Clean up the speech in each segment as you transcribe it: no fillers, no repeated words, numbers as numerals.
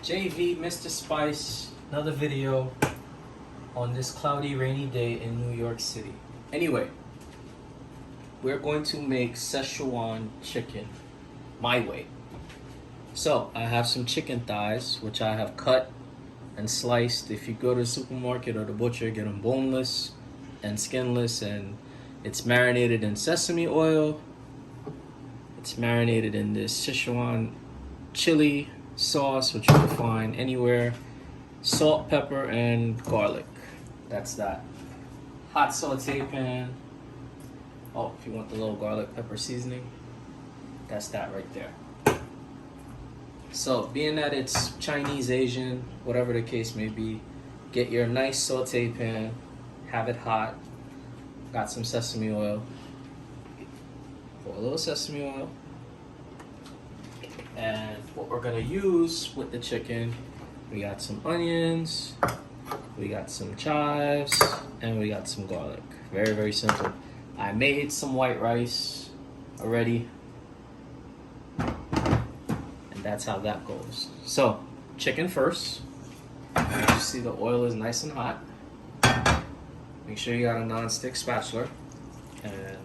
JV, Mr. Spice, another video on this cloudy, rainy day in New York City. Anyway, we're going to make Szechuan chicken my way. So, I have some chicken thighs, which I have cut and sliced. If you go to the supermarket or the butcher, get them boneless and skinless, and it's marinated in sesame oil. It's marinated in this Szechuan chili sauce, which you can find anywhere. Salt, pepper, and garlic. That's that. Hot saute pan. Oh, if you want the little garlic pepper seasoning, that's that right there. So, being that it's Chinese, Asian, whatever the case may be, get your nice saute pan, have it hot. Got some sesame oil. Pour a little sesame oil. And what we're gonna use with the chicken, we got some onions, we got some chives, and we got some garlic. Very, very simple. I made some white rice already, and that's how that goes. So, chicken first. You see the oil is nice and hot. Make sure you got a non-stick spatula, and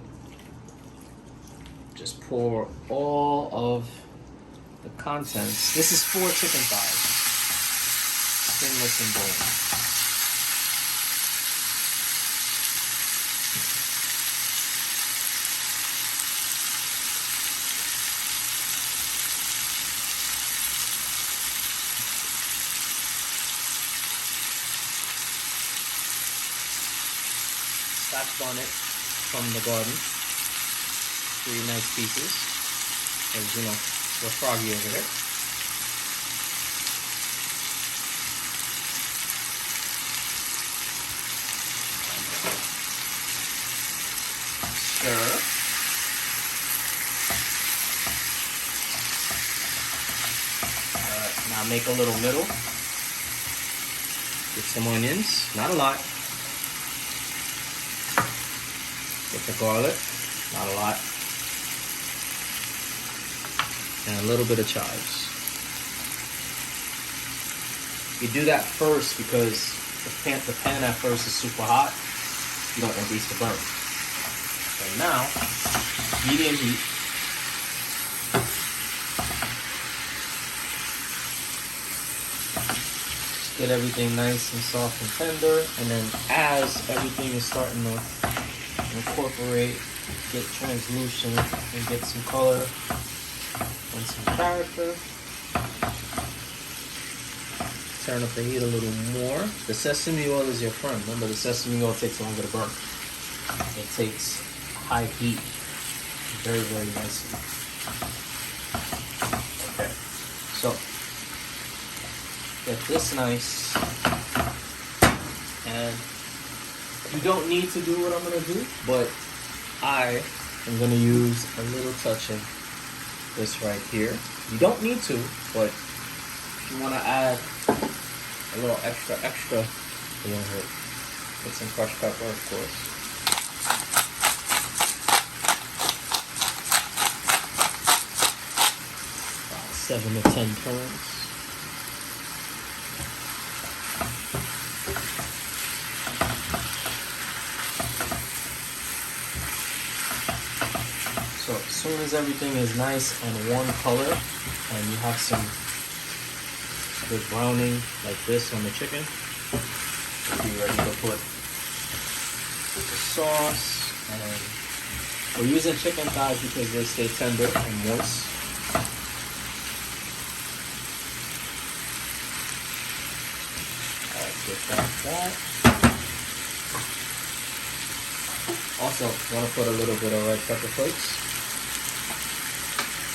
just pour all of the contents. This is 4 chicken thighs, skinless and bone. Scotch bonnet from the garden. 3 nice pieces. As you know, we're froggy over here. Stir. Now make a little middle. Get some onions, not a lot. Get the garlic, not a lot. And a little bit of chives. You do that first because the pan at first is super hot. You don't want these to burn. And now, medium heat. Just get everything nice and soft and tender. And then as everything is starting to incorporate, get translucent, and get some color and some character. Turn up the heat a little more. The sesame oil is your friend. Remember, the sesame oil takes longer to burn. It takes high heat very, very nicely. Okay, so get this nice, and you don't need to do what I'm gonna do, but I am gonna use a little touch of this right here. You don't need to, but if you want to add a little extra, it won't hurt. Put some crushed pepper, of course. About 7 to 10 turns. So as soon as everything is nice and one color, and you have some good browning like this on the chicken, you'll be ready to put the sauce. And we're using chicken thighs because they stay tender and moist. Alright, get that. Also, want to put a little bit of red pepper flakes.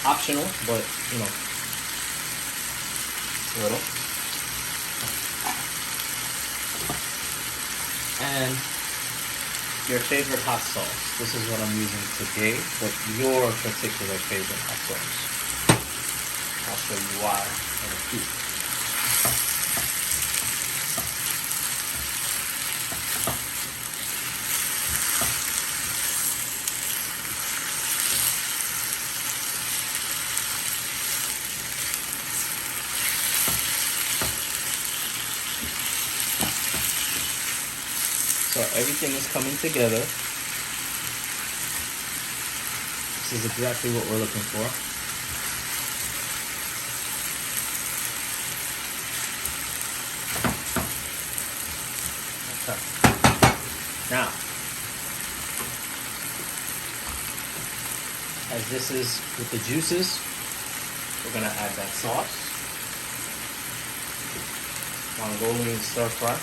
Optional, but you know, a little. And your favorite hot sauce. This is what I'm using today, but your particular favorite hot sauce. I'll show you why in a few. everything is coming together. This is exactly what we're looking for. Okay. Now, as this is with the juices, we're gonna add that sauce. Mongolian stir fry.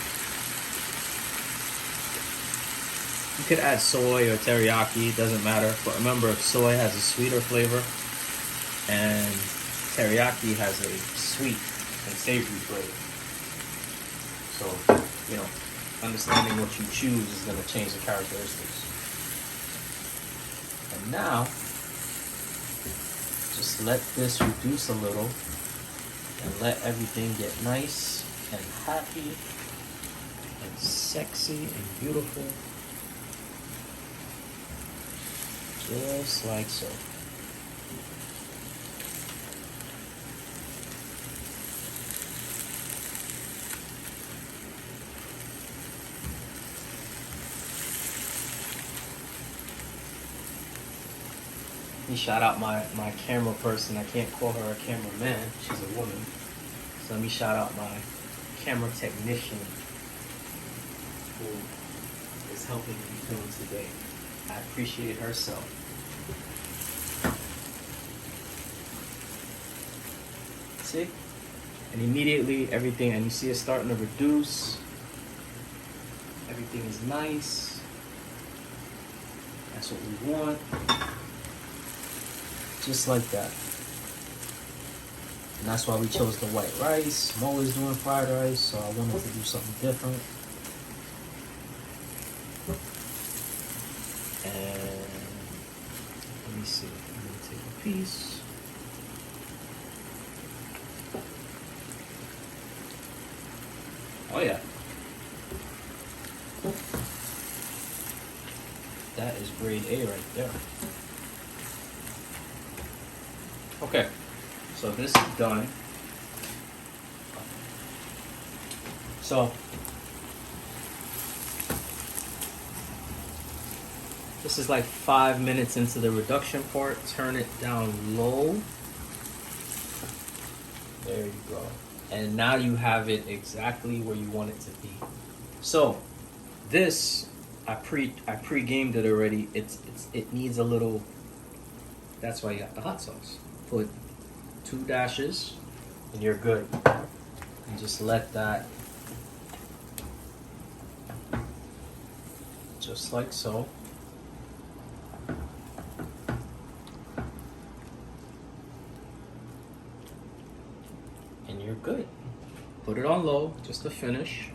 You could add soy or teriyaki, doesn't matter. But remember, soy has a sweeter flavor, and teriyaki has a sweet and savory flavor. So, you know, understanding what you choose is going to change the characteristics. And now, just let this reduce a little and let everything get nice and happy and sexy and beautiful. Just like so. Let me shout out my camera person. I can't call her a cameraman. She's a woman. So let me shout out my camera technician who is helping me film today. I appreciate her so. See? And immediately everything, and you see it starting to reduce. Everything is nice. That's what we want. Just like that. And that's why we chose the white rice. I'm always doing fried rice, so I wanted to do something different. And let me see. I'm gonna take a piece. Oh yeah. That is grade A right there. Okay, so this is done. So this is like 5 minutes into the reduction part. Turn it down low. There you go. And now you have it exactly where you want it to be. So this I pre-gamed it already. It needs a little. That's why you got the hot sauce. Put 2 dashes and you're good. And just let that, just like so. And you're good. Put it on low just to finish.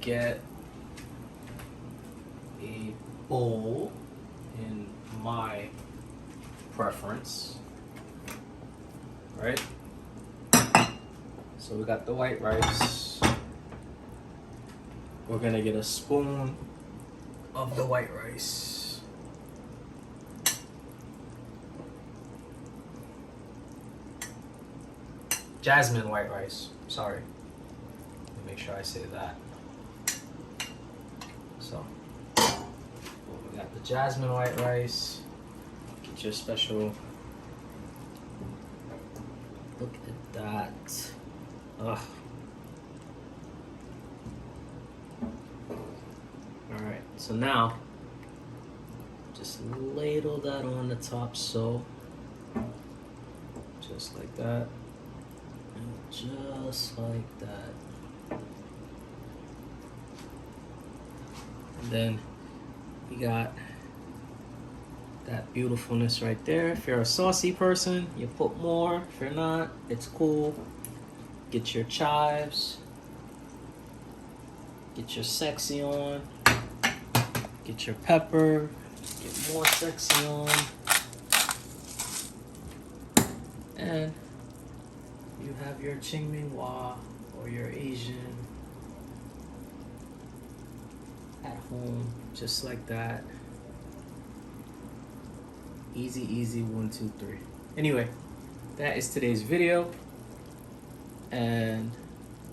Get a bowl in my preference, right? So we got the white rice. We're gonna get a spoon of the white rice. Jasmine white rice, sorry. Let me make sure I say that. So, we got the jasmine white rice. Get your special. Look at that. Ugh. Alright, so now just ladle that on the top, so just like that. And just like that. And then you got that beautifulness right there. If you're a saucy person, you put more. If you're not, it's cool. Get your chives. Get your sexy on. Get your pepper. Get more sexy on. And you have your Ching Ming Hua or your Asian at home, just like that. Easy, easy, 1, 2, 3. Anyway, that is today's video. And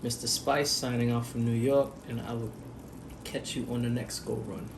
Mr. Spice signing off from New York, and I will catch you on the next go run.